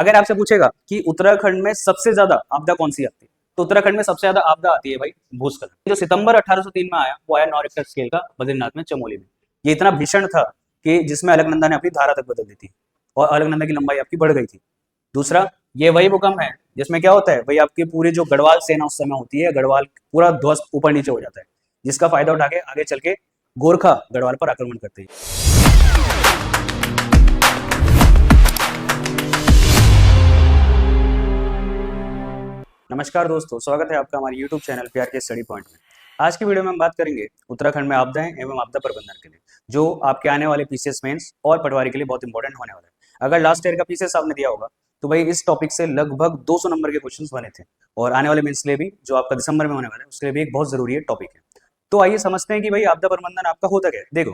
अगर आपसे पूछेगा कि उत्तराखंड में सबसे ज्यादा आपदा कौन सी आती है, तो उत्तराखंड में सबसे ज्यादा आपदा आती है भाई भूस्खलन। जो सितंबर 1803 में आया वो आया 9 रिक्टर स्केल का बद्रीनाथ में चमोली में। ये इतना भीषण था कि जिसमें अलकनंदा ने अपनी धारा तक बदल दी थी और अलकनंदा की लंबाई आपकी बढ़ गई थी। दूसरा, ये वही भूकंप है जिसमें क्या होता है भाई, आपकी पूरी जो गढ़वाल सेना उस समय होती है, गढ़वाल पूरा ध्वस्त ऊपर नीचे हो जाता है, जिसका फायदा उठा के आगे चल के गोरखा गढ़वाल पर आक्रमण करते हैं। नमस्कार दोस्तों, स्वागत है आपका हमारे YouTube चैनल प्यार के स्टडी पॉइंट में। आज की वीडियो में हम बात करेंगे उत्तराखंड में आपदाएं एवं आपदा प्रबंधन के लिए, जो आपके आने वाले पीसीएस मेंस और पटवारी के लिए बहुत इंपॉर्टेंट होने वाला है। अगर लास्ट ईयर का पीसीएस आपने दिया होगा तो भाई इस टॉपिक से लगभग 200 नंबर के क्वेश्चंस बने थे, और आने वाले मेंस के लिए भी, जो आपका दिसंबर में होने वाला है, उसके लिए भी एक बहुत जरूरी टॉपिक है। तो आइए समझते हैं कि भाई आपदा प्रबंधन आपका होता क्या है। देखो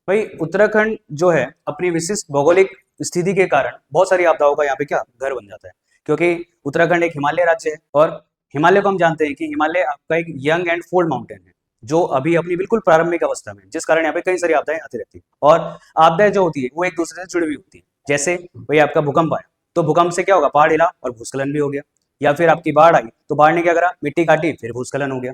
भाई, उत्तराखंड जो है अपनी विशिष्ट भौगोलिक स्थिति के कारण बहुत सारी आपदाओं का यहाँ पे क्या घर बन जाता है, क्योंकि उत्तराखंड एक हिमालय राज्य है, और हिमालय को हम जानते हैं कि हिमालय आपका एक यंग एंड फोल्ड माउंटेन है, जो अभी अपनी बिल्कुल प्रारंभिक अवस्था में, जिस कारण यहाँ पे कई सारी आपदाएं आती रहती है। और आपदाएं जो होती है वो एक दूसरे से जुड़ी हुई होती है। जैसे भाई आपका भूकंप आया तो भूकंप से क्या होगा, पहाड़ हिला और भूस्खलन भी हो गया, या फिर आपकी बाढ़ आई तो बाढ़ ने क्या करा, मिट्टी काटी, फिर भूस्खलन हो गया।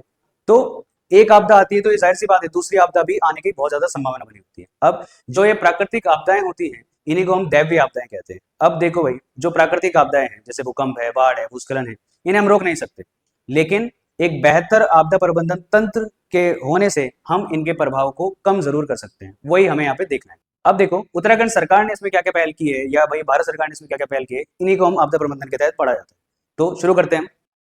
तो एक आपदा आती है तो ये जाहिर सी बात है दूसरी आपदा भी आने की बहुत ज्यादा संभावना बनी होती है। अब जो ये प्राकृतिक आपदाएं होती हैं इन्हीं को हम दैवीय आपदाएं कहते हैं। अब देखो भाई, जो प्राकृतिक आपदाएं हैं जैसे भूकंप है, बाढ़ है, भूस्खलन है, इन्हें हम रोक नहीं सकते, लेकिन एक बेहतर आपदा प्रबंधन तंत्र के होने से हम इनके प्रभाव को कम जरूर कर सकते हैं। वही हमें यहाँ पे देखना है। अब देखो उत्तराखंड सरकार ने इसमें क्या क्या पहल की है, या भाई भारत सरकार ने इसमें क्या क्या पहल की है, इन्हीं को हम आपदा प्रबंधन के तहत पढ़ा जाता है। तो शुरू करते हैं।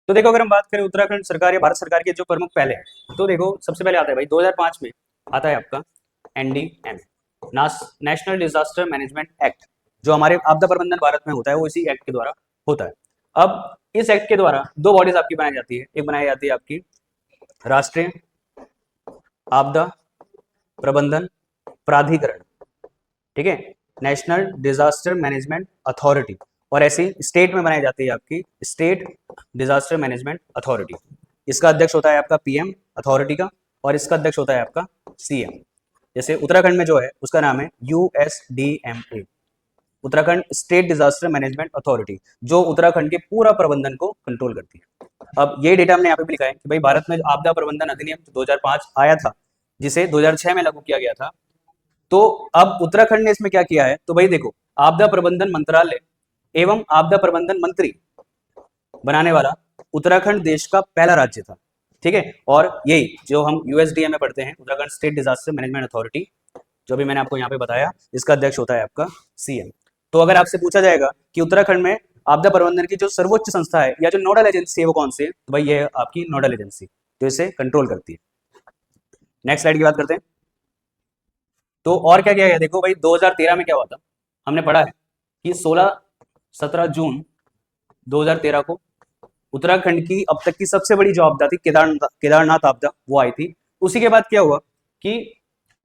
तो देखो, अगर हम बात करें उत्तराखंड सरकार या भारत सरकार के जो प्रमुख पहले हैं, तो देखो सबसे पहले आता है भाई 2005 में आता है आपका NDMA, national disaster management act. जो हमारे आपदा प्रबंधन भारत में होता है वो इसी एक्ट के द्वारा होता है। अब इस एक्ट के द्वारा दो बॉडीज आपकी बनाई जाती है। एक बनाई जाती है आपकी राष्ट्रीय आपदा प्रबंधन प्राधिकरण, ठीक है, नेशनल डिजास्टर मैनेजमेंट अथॉरिटी, और ऐसी स्टेट में बनाई जाती है आपकी स्टेट डिजास्टर मैनेजमेंट अथॉरिटी। इसका अध्यक्ष होता है आपका PM अथॉरिटी का, और इसका अध्यक्ष होता है आपका CM। जैसे उत्तराखंड में जो है उसका नाम है USDMA, Uttarakhand state disaster management authority, जो उत्तराखंड के पूरा प्रबंधन को कंट्रोल करती है। अब ये डेटा हमने यहाँ पे भी लिखा है कि भाई भारत में आपदा प्रबंधन अधिनियम 2005 आया था, जिसे 2006 में लागू किया गया था। तो अब उत्तराखंड ने इसमें क्या किया है, तो भाई देखो, आपदा प्रबंधन मंत्रालय एवं आपदा प्रबंधन मंत्री बनाने वाला उत्तराखंड देश का पहला राज्य था, ठीक है। और यही जो हम USDA में पढ़ते हैं, Uttarakhand state disaster management authority, जो भी मैंने आपको यहाँ पे बताया, इसका अध्यक्ष होता है आपका CM। तो अगर आपसे पूछा जाएगा कि उत्तराखंड में आपदा प्रबंधन की जो सर्वोच्च संस्था है या जो नोडल एजेंसी है वो कौन सी है, तो भाई ये है आपकी नोडल एजेंसी, जो इसे कंट्रोल करती है। नेक्स्ट स्लाइड की बात करते हैं। तो और क्या किया गया, देखो भाई 2013 में क्या हुआ था, हमने पढ़ा है कि 16-17 जून 2013 को उत्तराखंड की अब तक की सबसे बड़ी जो आपदा थी केदारनाथ आपदा, वो आई थी। उसी के बाद क्या हुआ कि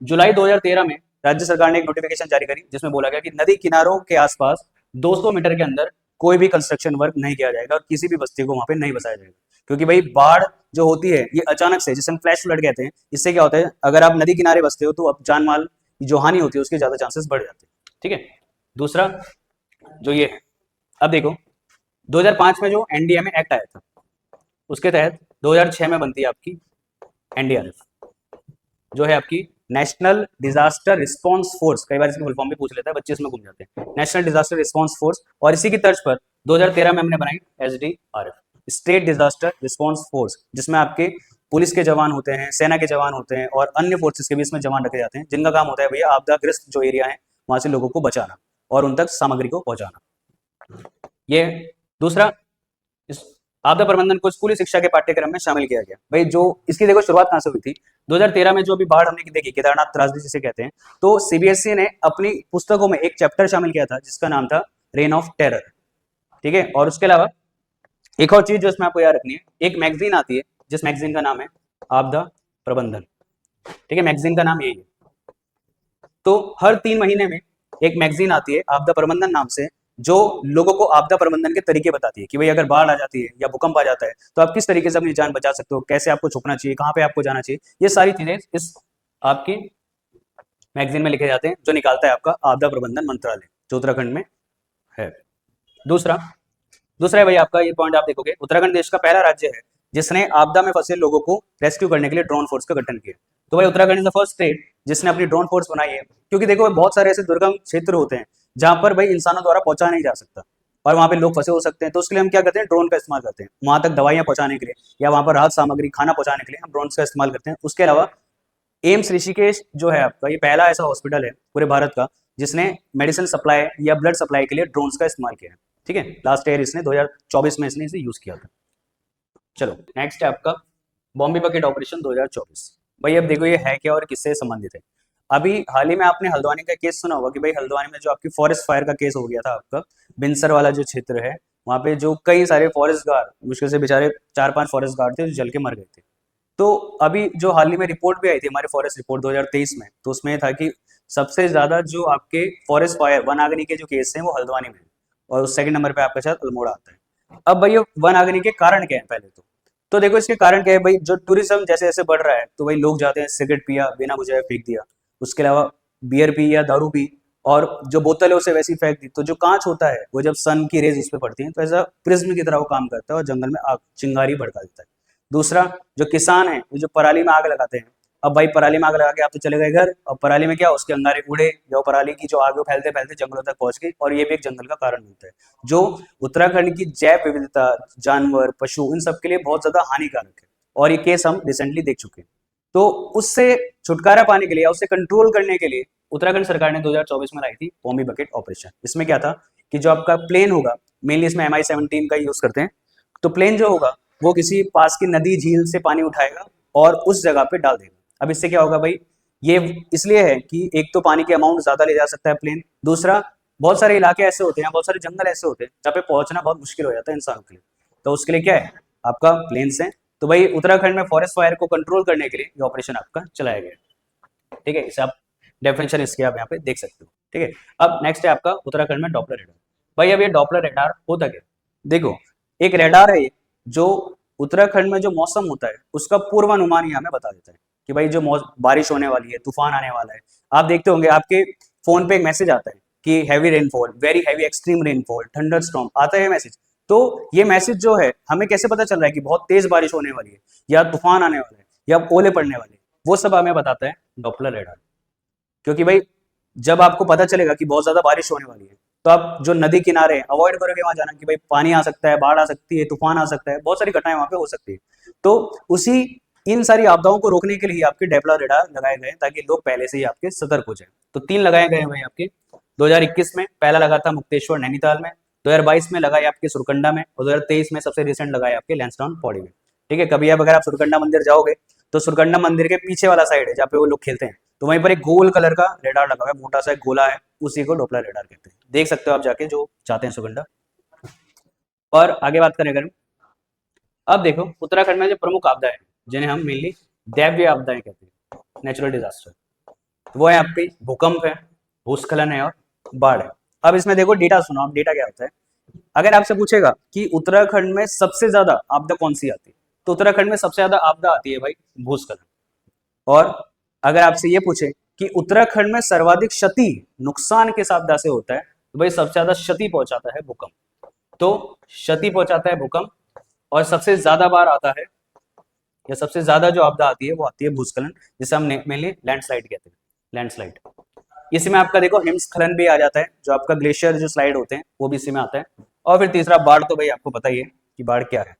जुलाई 2013 में राज्य सरकार ने एक नोटिफिकेशन जारी करी, जिसमें बोला गया कि नदी किनारों के आसपास 200 मीटर के अंदर कोई भी कंस्ट्रक्शन वर्क नहीं किया जाएगा और किसी भी बस्ती को वहां पे नहीं बसाया जाएगा। क्योंकि भाई बाढ़ जो होती है ये अचानक से, जिसे हम फ्लैश फ्लड कहते हैं, इससे क्या होता है, अगर आप नदी किनारे बसते हो तो अब जान माल जो हानि होती है उसके ज्यादा चांसेस बढ़ जाते हैं, ठीक है। दूसरा जो ये है, अब देखो 2005 में जो NDMA एक्ट आया था, उसके तहत 2006 में बनती है आपकी NDRF, जो है आपकी नेशनल डिजास्टर रिस्पांस फोर्स। कई बार इसमें फुल फॉर्म भी पूछ लेता है बच्चे, इसमें घूम जाते हैं, नेशनल डिजास्टर रिस्पांस फोर्स। और इसी की तर्ज पर 2013 में हमने बनाई SDRF, state disaster response force, जिसमें आपके पुलिस के जवान होते हैं, सेना के जवान होते हैं, और अन्य फोर्सेस के भी इसमें जवान रखे जाते हैं, जिनका काम होता है भैया आपदाग्रस्त जो एरिया है वहां से लोगों को बचाना और उन तक सामग्री को पहुंचाना। ये दूसरा, इस आपदा प्रबंधन को स्कूली शिक्षा के पाठ्यक्रम में शामिल किया गया। भाई जो इसकी देखो शुरुआत कहां से हुई थी, 2013 में जो अभी बाढ़ हमने देखी, केदारनाथ त्रासदी जिसे कहते हैं, तो CBSE ने अपनी पुस्तकों में एक चैप्टर शामिल किया था जिसका नाम था रेन ऑफ टेरर, ठीक है। और उसके अलावा एक और चीज जो इसमें आपको याद रखनी है, एक मैगजीन आती है जिस मैगजीन का नाम है आपदा प्रबंधन, ठीक है, मैगजीन का नाम यही है। तो हर 3 महीने में एक मैगजीन आती है आपदा प्रबंधन नाम से, जो लोगों को आपदा प्रबंधन के तरीके बताती है कि भाई अगर बाढ़ आ जाती है या भूकंप आ जाता है तो आप किस तरीके से अपनी जान बचा सकते हो, कैसे आपको छुपना चाहिए, कहाँ पे आपको जाना चाहिए, ये सारी चीजें इस आपकी मैगजीन में लिखे जाते हैं, जो निकालता है आपका आपदा प्रबंधन मंत्रालय, जो उत्तराखंड में है। दूसरा दूसरा है भाई आपका, ये पॉइंट आप देखोगे, उत्तराखंड देश का पहला राज्य है जिसने आपदा में फंसे लोगों को रेस्क्यू करने के लिए ड्रोन फोर्स का गठन किया। तो भाई Uttarakhand is the first state जिसने अपनी ड्रोन फोर्स बनाई है, क्योंकि देखो बहुत सारे ऐसे दुर्गम क्षेत्र होते हैं जहां पर भाई इंसानों द्वारा पहुंचा नहीं जा सकता और वहां पे लोग फंसे हो सकते हैं, तो उसके लिए हम क्या करते हैं, ड्रोन का इस्तेमाल करते हैं वहां तक दवाइयां पहुंचाने के लिए या वहां पर राहत सामग्री खाना पहुंचाने के लिए हम ड्रोन का इस्तेमाल करते हैं। उसके अलावा एम्स ऋषिकेश जो है आपका, ये पहला ऐसा हॉस्पिटल है पूरे भारत का जिसने मेडिसिन सप्लाई या ब्लड सप्लाई के लिए ड्रोन्स का इस्तेमाल किया है। ठीक है, लास्ट ईयर इसने 2024 में इसने इसे यूज किया था। चलो नेक्स्ट है आपका बॉम्बे बकेट ऑपरेशन 2024। भाई अब देखो ये है क्या और किससे संबंधित है। अभी हाल ही में आपने हल्द्वानी का केस सुना होगा कि भाई हल्द्वानी में जो आपकी फॉरेस्ट फायर का केस हो गया था आपका, बिनसर वाला जो क्षेत्र है वहां पे जो कई सारे फॉरेस्ट गार्ड, मुश्किल से बेचारे 4-5 फॉरेस्ट गार्ड थे जो जल के मर गए थे। तो अभी जो हाल ही में रिपोर्ट भी आई थी हमारे फॉरेस्ट रिपोर्ट 2023 में, तो उसमें था कि सबसे ज्यादा जो आपके फॉरेस्ट फायर वन आगनी के जो केस हैं वो हल्द्वानी में है और उस सेकंड नंबर पे आपका शायद अल्मोड़ा आता है। अब भाई ये वन आगनी के कारण क्या है पहले तो देखो इसके कारण क्या है भाई, जो टूरिज्म जैसे जैसे बढ़ रहा है तो भाई लोग जाते हैं, सिगरेट पिया बिना बुझाए फेंक दिया, उसके अलावा बियर पी या दारू पी और जो बोतल है उसे वैसी फेंक दी, तो जो कांच होता है वो जब सन की रेज उस पर पड़ती है तो ऐसा प्रिज्म की तरह वो काम करता है और जंगल में आग चिंगारी भड़का देता है। दूसरा, जो किसान है जो पराली में आग लगाते हैं, अब भाई पराली में आग लगा के आप तो चले गए घर, और पराली में क्या उसके अंगारे उड़े या पराली की जो आग वो फैलते फैलते जंगलों तक पहुंच गई और ये भी एक जंगल का कारण बनता है, जो उत्तराखंड की जैव विविधता, जानवर, पशु, इन सब के लिए बहुत ज्यादा हानिकारक है और ये केस हम रिसेंटली देख चुके हैं। तो उससे छुटकारा पाने के लिए या उससे कंट्रोल करने के लिए उत्तराखंड सरकार ने 2024 में लाई थी बॉम्बे बकेट ऑपरेशन। इसमें क्या था कि जो आपका प्लेन होगा, मेनली इसमें MI-17 का यूज करते हैं, तो प्लेन जो होगा वो किसी पास की नदी झील से पानी उठाएगा और उस जगह पे डाल देगा। अब इससे क्या होगा भाई, ये इसलिए है कि एक तो पानी के अमाउंट ज्यादा ले जा सकता है प्लेन, दूसरा बहुत सारे इलाके ऐसे होते हैं, बहुत सारे जंगल ऐसे होते हैं जहाँ पे पहुंचना बहुत मुश्किल हो जाता है इंसानों के लिए, तो उसके लिए क्या है आपका प्लेन्स है। तो भाई उत्तराखंड में फॉरेस्ट फायर को कंट्रोल करने के लिए ये ऑपरेशन आपका चलाया गया। ठीक है, इसे आप डेफिनेशन इसके आप यहाँ पे देख सकते हो। ठीक है, अब नेक्स्ट है आपका उत्तराखंड में डॉपलर रेडार। भाई अब ये डॉपलर रेडार होता क्या, देखो एक रेडार है ये जो उत्तराखंड में जो मौसम होता है उसका पूर्वानुमान ये हमें बता देता है कि भाई जो बारिश होने वाली है, तूफान आने वाला है। आप देखते होंगे आपके फोन पे एक मैसेज आता है कि heavy rainfall, very heavy extreme rainfall, thunder storm आता है मैसेज। तो ये मैसेज जो है हमें कैसे पता चल रहा है कि बहुत तेज बारिश होने वाली है या तूफान आने वाला है या ओले पड़ने वाले, वो सब हमें बताता है डॉपलर रेडार। क्योंकि भाई जब आपको पता चलेगा कि बहुत ज्यादा बारिश होने वाली है तो आप जो नदी किनारे हैं अवॉइड करोगे वहां जाना, कि भाई पानी आ सकता है, बाढ़ आ सकती है, तूफान आ सकता है, बहुत सारी घटनाएं वहां पे हो सकती है। तो उसी इन सारी आपदाओं को रोकने के लिए आपके डॉपलर रेडार लगाए गए ताकि लोग पहले से ही आपके सतर्क हो जाए। तो 3 लगाए गए हैं आपके 2021 में, पहला लगा था मुक्तेश्वर नैनीताल में, 2022 में लगाए आपके सुरकंडा में और 2023 में सबसे रिसेंट लगाए आपके लैंसडाउन पौड़ी में। ठीक है, कभी अब अगर आप सुरकंडा मंदिर जाओगे तो सुरकंडा मंदिर के पीछे वाला साइड है जहाँ पे वो लोग खेलते हैं, तो वहीं पर एक गोल कलर का रेडार लगा हुआ है, मोटा सा एक गोला है, उसी को डॉपलर रेडार कहते हैं। देख सकते हो आप जाके जो चाहते हैं सुरकंडा। और आगे बात करें अगर अब देखो उत्तराखंड में जो प्रमुख आपदाएं जिन्हें हम मेनली दैवीय आपदाएं कहते हैं, नेचुरल डिजास्टर, वो है आपकी भूकंप है, भूस्खलन है और बाढ़ है। अब इसमें देखो डेटा सुनो, अब डेटा क्या होता है, अगर आपसे पूछेगा कि उत्तराखंड में सबसे ज्यादा आपदा कौन सी आती है, तो उत्तराखंड में सबसे ज्यादा आपदा आती है भाई भूस्खलन। और अगर आपसे ये पूछे कि उत्तराखंड में सर्वाधिक क्षति नुकसान किस आपदा से होता है, तो भाई सबसे ज्यादा क्षति पहुंचाता है भूकंप। तो क्षति पहुंचाता है भूकंप और सबसे ज्यादा बार आता है या सबसे ज्यादा जो आपदा आती है वो आती है भूस्खलन, जिसे हम मेनली लैंडस्लाइड कहते हैं, लैंडस्लाइड। इसी में आपका देखो हिमस्खलन भी आ जाता है, जो आपका ग्लेशियर जो स्लाइड होते हैं वो भी इसी में आता है। और फिर तीसरा बाढ़, तो भाई आपको पता ही है कि बाढ़ क्या है।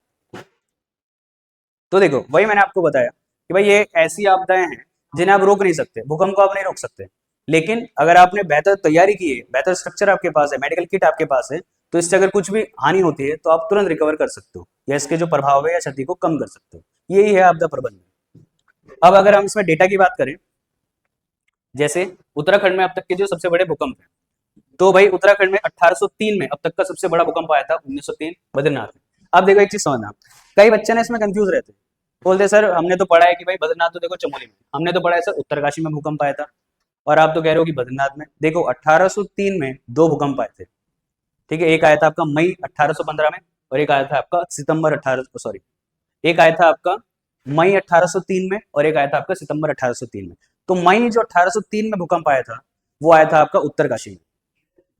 तो देखो वही मैंने आपको बताया कि भाई ये ऐसी आपदाएं हैं जिन्हें आप रोक नहीं सकते, भूकंप को आप नहीं रोक सकते, लेकिन अगर आपने बेहतर तैयारी की है, बेहतर स्ट्रक्चर आपके पास है, मेडिकल किट आपके पास है, तो इससे अगर कुछ भी हानि होती है तो आप तुरंत रिकवर कर सकते हो या इसके जो प्रभाव है या क्षति को कम कर सकते हो। यही है आपदा प्रबंधन। अब अगर हम इसमें डेटा की बात करें, जैसे उत्तराखंड में अब तक के जो सबसे बड़े भूकंप है, तो भाई उत्तराखंड में 1803 में अब तक का सबसे बड़ा भूकंप आया था 1903 बद्रीनाथ में। अब देखो एक चीज समझना, कई बच्चे ना इसमें कंफ्यूज रहते हैं, बोलते सर हमने तो पढ़ा है कि भाई बद्रीनाथ तो देखो चमोली में, हमने तो पढ़ा है सर उत्तरकाशी में भूकंप आया था, और आप तो कह रहे हो कि बद्रीनाथ में। देखो 1803 में 2 भूकंप आए थे। ठीक है, एक आया था आपका मई 1815 में और एक आया था आपका सितंबर 18 सॉरी एक आया था आपका मई 1803 में और एक आया था आपका सितंबर 1803 में। तो मई जो 1803 में भूकंप आया था वो आया था आपका उत्तरकाशी में,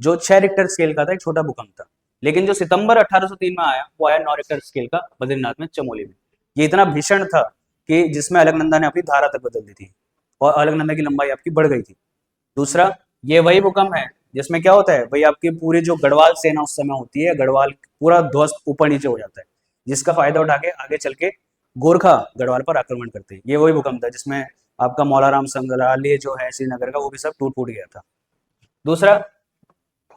जो 6 रिक्टर स्केल का था, एक छोटा भूकंप था। लेकिन जो सितंबर 1803 में आया वो आया 9 रिक्टर स्केल का बद्रीनाथ में चमोली में। ये इतना भीषण था कि जिसमें अलकनंदा ने अपनी धारा तक बदल दी थी और अलकनंदा की लंबाई आपकी बढ़ गई थी। दूसरा, ये वही भूकंप है जिसमें क्या होता है भाई, आपकी पूरी जो गढ़वाल सेना उस समय होती है, गढ़वाल पूरा ध्वस्त ऊपर नीचे हो जाता है, जिसका फायदा उठा के आगे चल के गोरखा गढ़वाल पर आक्रमण करते हैं। ये वही भूकंप था जिसमें आपका मौलाराम संग्रहालय जो है श्रीनगर का वो भी सब टूट फूट गया था। दूसरा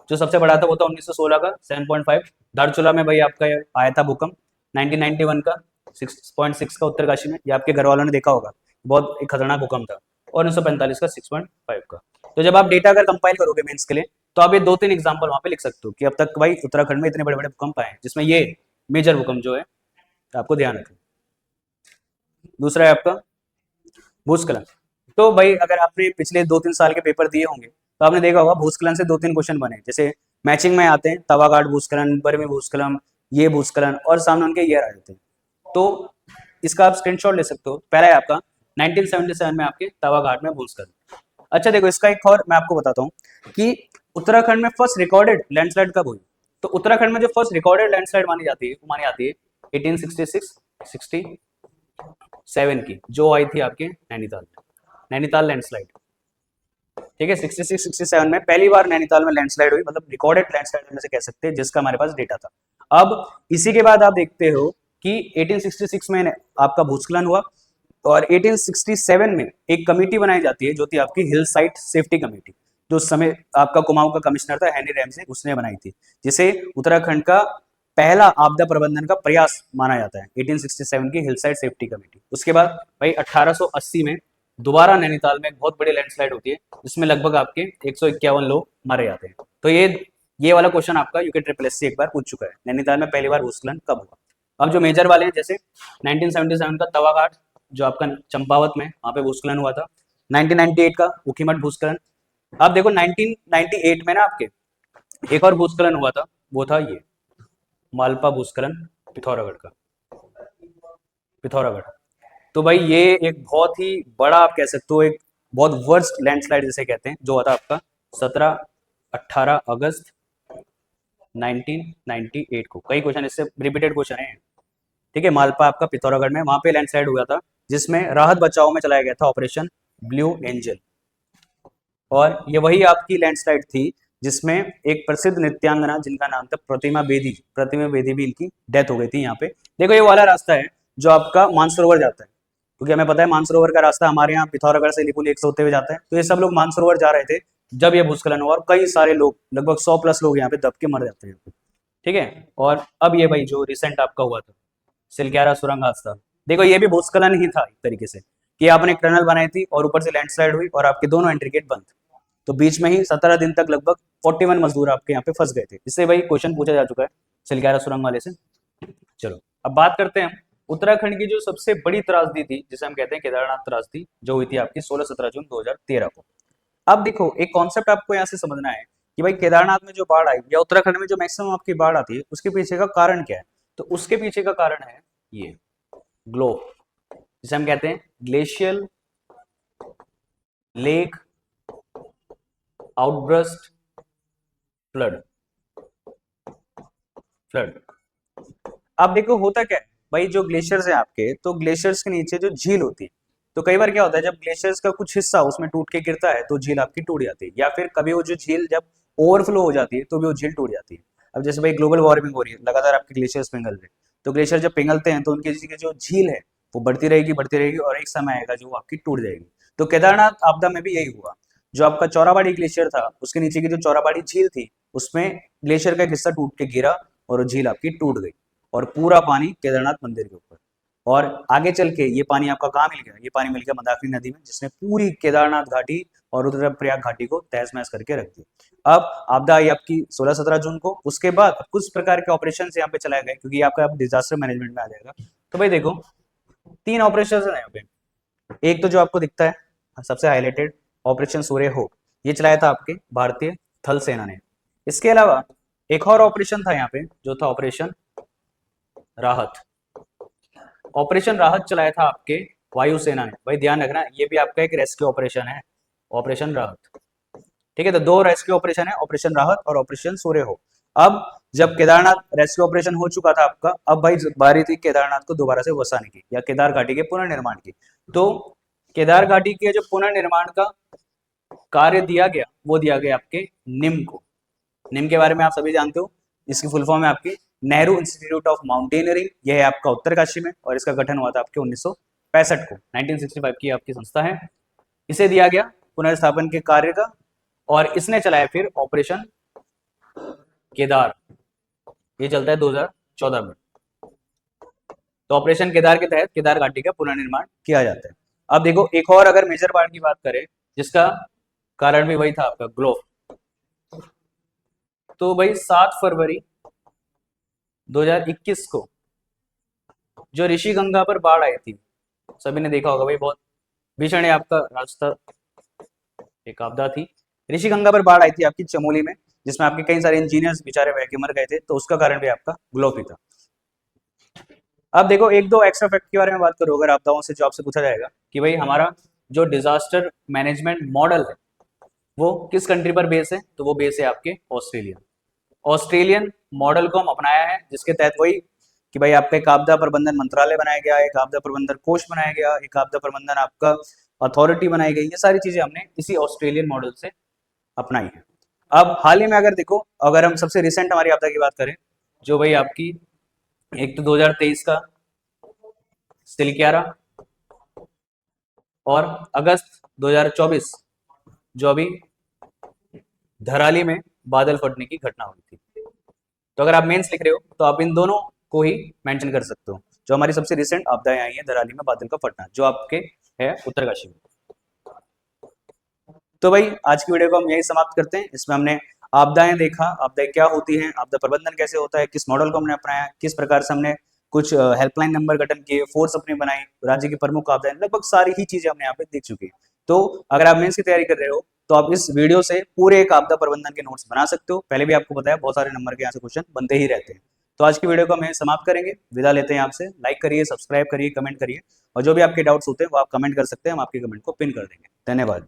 जो सबसे बड़ा था वो था 1916 का 7.5 धारचूला में भाई आपका आया था भूकंप। 1991 का 6.6 का उत्तरकाशी में, ये आपके घर वालों ने देखा होगा, बहुत एक खतरनाक भूकंप था। और 1945 का 6.5 का। तो जब आप डेटा अगर कंपाइल करोगे मेंस के लिए तो आप ये 2-3 एग्जांपल वहां पे लिख सकते हो कि अब तक भाई उत्तराखंड में इतने बड़े बड़े भूकंप आए हैं, जिसमें ये मेजर भूकंप जो है आपको ध्यान रखना। दूसरा है आपका भूस्खलन। तो भाई अगर आपने पिछले 2-3 साल के पेपर दिए होंगे तो आपने देखा होगा भूस्खलन से 2-3 क्वेश्चन बने, जैसे मैचिंग में आते हैं तवाघाट भूस्खलन, बरमी भूस्खलन, ये भूस्खलन और सामने उनके ईयर आ जाते हैं। तो इसका आप स्क्रीनशॉट ले सकते हो। पहला है आपका 1977 में आपके तवाघाट में भूस्खलन। अच्छा देखो, इसका एक और मैं आपको बताता हूँ कि उत्तराखंड में फर्स्ट रिकॉर्डेड लैंडस्लाइड कब हुई। तो उत्तराखंड में जो फर्स्ट रिकॉर्डेड लैंडस्लाइड मानी जाती है वो मानी जाती है 1866-67 की, जो आई थी आपके नैनीताल लैंडस्लाइड। ठीक है, 66-67 में पहली बार नैनीताल में लैंडस्लाइड हुई, मतलब रिकॉर्डेड लैंडस्लाइड में से कह सकते हैं, जिसका हमारे पास डेटा था। अब इसी के बाद आप देखते हो कि 1866 में आपका भूस्खलन हुआ और 1867 में एक कमेटी बनाई जाती है जो थी आपकी हिल साइट सेफ्टी कमेटी, जो उस समय आपका कुमाऊं का कमिश्नर था हेनरी रैमसे, उसने बनाई थी, जिसे उत्तराखंड का पहला आपदा प्रबंधन का प्रयास माना जाता है, 1867 की हिल साइड सेफ्टी कमेटी। उसके बाद भाई 1880 में दोबारा नैनीताल में एक बहुत बड़ी लैंडस्लाइड होती है, जिसमें लगभग आपके 151 लोग मारे जाते हैं। तो ये वाला क्वेश्चन आपका यूके ट्रिपल एस एक बार पूछ चुका है, नैनीताल में पहली बार भूस्खलन कब हुआ। अब जो मेजर वाले हैं, जैसे 1977 का तवाघाट जो आपका चंपावत में, वहां पे भूस्खलन हुआ था। 1998 का ऊखीमठ भूस्खलन। अब देखो 1998 में ना आपके एक और भूस्खलन हुआ था, वो था ये मालपा भूस्खलन पिथौरागढ़। तो भाई ये एक बहुत ही बड़ा, आप कह सकते हो एक बहुत वर्स्ट लैंडस्लाइड जिसे कहते हैं, जो हुआ था आपका 17-18 अगस्त 1998 को। कई क्वेश्चन इससे रिपीटेड क्वेश्चन है। ठीक है, मालपा आपका पिथौरागढ़ में, वहां पे लैंडस्लाइड हुआ था, जिसमें राहत बचाव में चलाया गया था ऑपरेशन ब्लू एंजल। और ये वही आपकी लैंडस्लाइड थी जिसमें एक प्रसिद्ध नृत्यांगना जिनका नाम था प्रतिमा बेदी भी इनकी डेथ हो गई थी। यहाँ पे देखो, ये वाला रास्ता है जो आपका मानसरोवर जाता है, क्योंकि हमें पता है मानसरोवर का रास्ता हमारे यहाँ पिथौरागढ़ से लिपुलेख एक होते हुए जाता है। तो ये सब लोग मानसरोवर जा रहे थे जब ये भूस्खलन हुआ और कई सारे लोग, लगभग 100+ लोग यहाँ पे दब के मर जाते हैं। ठीक है, और अब ये भाई जो रिसेंट आपका हुआ था सिलक्यारा सुरंग हादसा, देखो ये भी भूस्खलन ही था एक तरीके से, कि आपने एक टनल बनाई थी और ऊपर से लैंडस्लाइड हुई और आपके दोनों एंट्री गेट बंद, तो बीच में ही 17 दिन तक लगभग 41 मजदूर आपके यहाँ पे फंस गए थे। इससे भाई क्वेश्चन पूछा जा चुका है सिलक्यारा सुरंग वाले से। चलो अब बात करते हैं उत्तराखंड की जो सबसे बड़ी त्रासदी थी, जिसे हम कहते हैं केदारनाथ त्रासदी, जो हुई थी आपकी 16-17 जून 2013 को। अब देखो, एक कॉन्सेप्ट आपको यहाँ से समझना है कि भाई केदारनाथ में जो बाढ़ आई या उत्तराखंड में जो मैक्सिमम आपकी बाढ़ आती है, उसके पीछे का कारण क्या है। तो उसके पीछे का कारण है ये ग्लो, जिसे हम कहते हैं ग्लेशियल लेक आउटब्रस्ट फ्लड। अब देखो होता क्या है भाई, जो ग्लेशियर्स है आपके, तो ग्लेशियर्स के नीचे जो झील होती है, तो कई बार क्या होता है जब ग्लेशियर्स का कुछ हिस्सा उसमें टूट के गिरता है तो झील आपकी टूट जाती है, या फिर कभी वो जो झील जब ओवरफ्लो हो जाती है तो भी वो झील टूट जाती है। अब जैसे भाई ग्लोबल वार्मिंग हो रही है, लगातार आपके ग्लेशियर्स पिघल रहे हैं, तो ग्लेशियर जब पिघलते हैं तो उनकी जो झील है वो बढ़ती रहेगी और एक समय आएगा जो आपकी टूट जाएगी। तो केदारनाथ आपदा में भी यही हुआ, जो आपका चौराबाड़ी ग्लेशियर था उसके नीचे की जो चौराबाड़ी झील थी, उसमें ग्लेशियर का एक हिस्सा टूट के गिरा और वो झील आपकी टूट गई और पूरा पानी केदारनाथ मंदिर के ऊपर। और आगे चल के ये पानी आपका कहाँ मिल गया, ये पानी मिल गया मंदाकिनी नदी में, जिसने पूरी केदारनाथ घाटी और रुद्रप्रयाग घाटी को तहस महस करके रख दिया। अब आपदा आई आपकी 16-17 जून को, उसके बाद कुछ प्रकार के ऑपरेशन यहाँ पे चलाए गए, क्योंकि आपका डिजास्टर मैनेजमेंट में आ जाएगा। तो भाई देखो 3 ऑपरेशन है यहाँ पे। एक तो जो आपको दिखता है सबसे हाईलाइटेड ऑपरेशन सूर्य हो, ये चलाया था आपके भारतीय थल सेना ने। इसके अलावा एक और ऑपरेशन था यहाँ पे, जो था ऑपरेशन राहत। ऑपरेशन राहत चलाया था आपके वायुसेना ने। भाई ध्यान रखना, ये भी आपका एक रेस्क्यू ऑपरेशन है, ऑपरेशन राहत। ठीक है, तो 2 रेस्क्यू ऑपरेशन है, ऑपरेशन राहत और ऑपरेशन सूर्य हो। अब जब केदारनाथ रेस्क्यू ऑपरेशन हो चुका था आपका, अब भाई बारी थी केदारनाथ को दोबारा से बसाने की या केदार घाटी के पुनर्निर्माण की। तो केदार घाटी के जो पुनर्निर्माण का कार्य दिया गया वो दिया गया आपके निम को। निम के बारे में आप सभी जानते हो, इसकी फुल फॉर्म है आपकी नेहरू इंस्टीट्यूट ऑफ माउंटेनियरिंग। यह है आपका उत्तरकाशी में और इसका गठन हुआ था आपके 1965 को, 1965 की आपकी संस्था है। इसे दिया गया पुनर्स्थापन के कार्य का और इसने चलाया फिर ऑपरेशन केदार, ये चलता है 2014 में। तो ऑपरेशन केदार के तहत केदार घाटी का पुनर्निर्माण किया जाता है। अब देखो एक और अगर मेजर पार्ट की बात करें जिसका कारण भी वही था आपका ग्लोव, तो भाई 7 फरवरी 2021 को जो ऋषि गंगा पर बाढ़ आई थी, सभी ने देखा होगा भाई, बहुत भीषण है आपका रास्ता, एक आपदा थी। ऋषि गंगा पर बाढ़ आई थी आपकी चमोली में, जिसमें आपके कई सारे इंजीनियर्स बेचारे बह के मर गए थे, तो उसका कारण भी आपका ग्लोव ही था। अब देखो एक दो एक्स्ट्रा फैक्ट के बारे में बात करो, अगर आपदाओं से जो आपसे पूछा जाएगा कि भाई हमारा जो डिजास्टर मैनेजमेंट मॉडल है वो किस कंट्री पर बेस है, तो वो बेस है आपके ऑस्ट्रेलियन मॉडल को हम अपनाया है, जिसके तहत वही कि भाई आपका एक आपदा प्रबंधन मंत्रालय बनाया गया, एक आपदा प्रबंधन कोष बनाया गया, एक आपदा प्रबंधन आपका अथॉरिटी बनाई गई। ये सारी चीजें हमने इसी ऑस्ट्रेलियन मॉडल से अपनाई है। अब हाल ही में अगर देखो, अगर हम सबसे रिसेंट हमारी आपदा की बात करें, जो भाई आपकी एक तो 2023 का सिलक्यारा और अगस्त 2024 जो अभी धराली में बादल फटने की घटना हुई थी। तो अगर आप मेंस लिख रहे हो तो आप इन दोनों को ही मेंशन कर सकते हो, जो हमारी सबसे रिसेंट आपदाएं आई हैं धराली में बादल का फटना, जो आपके है उत्तरकाशी में। तो भाई आज की वीडियो को हम यही समाप्त करते हैं। इसमें हमने आपदाएं देखा, आपदाएं क्या होती हैं, आपदा प्रबंधन कैसे होता है, किस मॉडल को हमने अपनाया, किस प्रकार से हमने कुछ हेल्पलाइन नंबर गठन किए, फोर्स अपनी बनाई, राज्य की प्रमुख आपदाएं, लगभग सारी ही चीजें हमने यहाँ पे देख चुकी हैं। तो अगर आप मेंस की तैयारी कर रहे हो तो आप इस वीडियो से पूरे एक आपदा प्रबंधन के नोट्स बना सकते हो। पहले भी आपको बताया बहुत सारे नंबर के यहाँ से क्वेश्चन बनते ही रहते हैं। तो आज की वीडियो को हम समाप्त करेंगे, विदा लेते हैं आपसे। लाइक करिए, सब्सक्राइब करिए, कमेंट करिए और जो भी आपके डाउट्स होते हैं वो आप कमेंट कर सकते हैं, हम आपके कमेंट को पिन कर देंगे। धन्यवाद।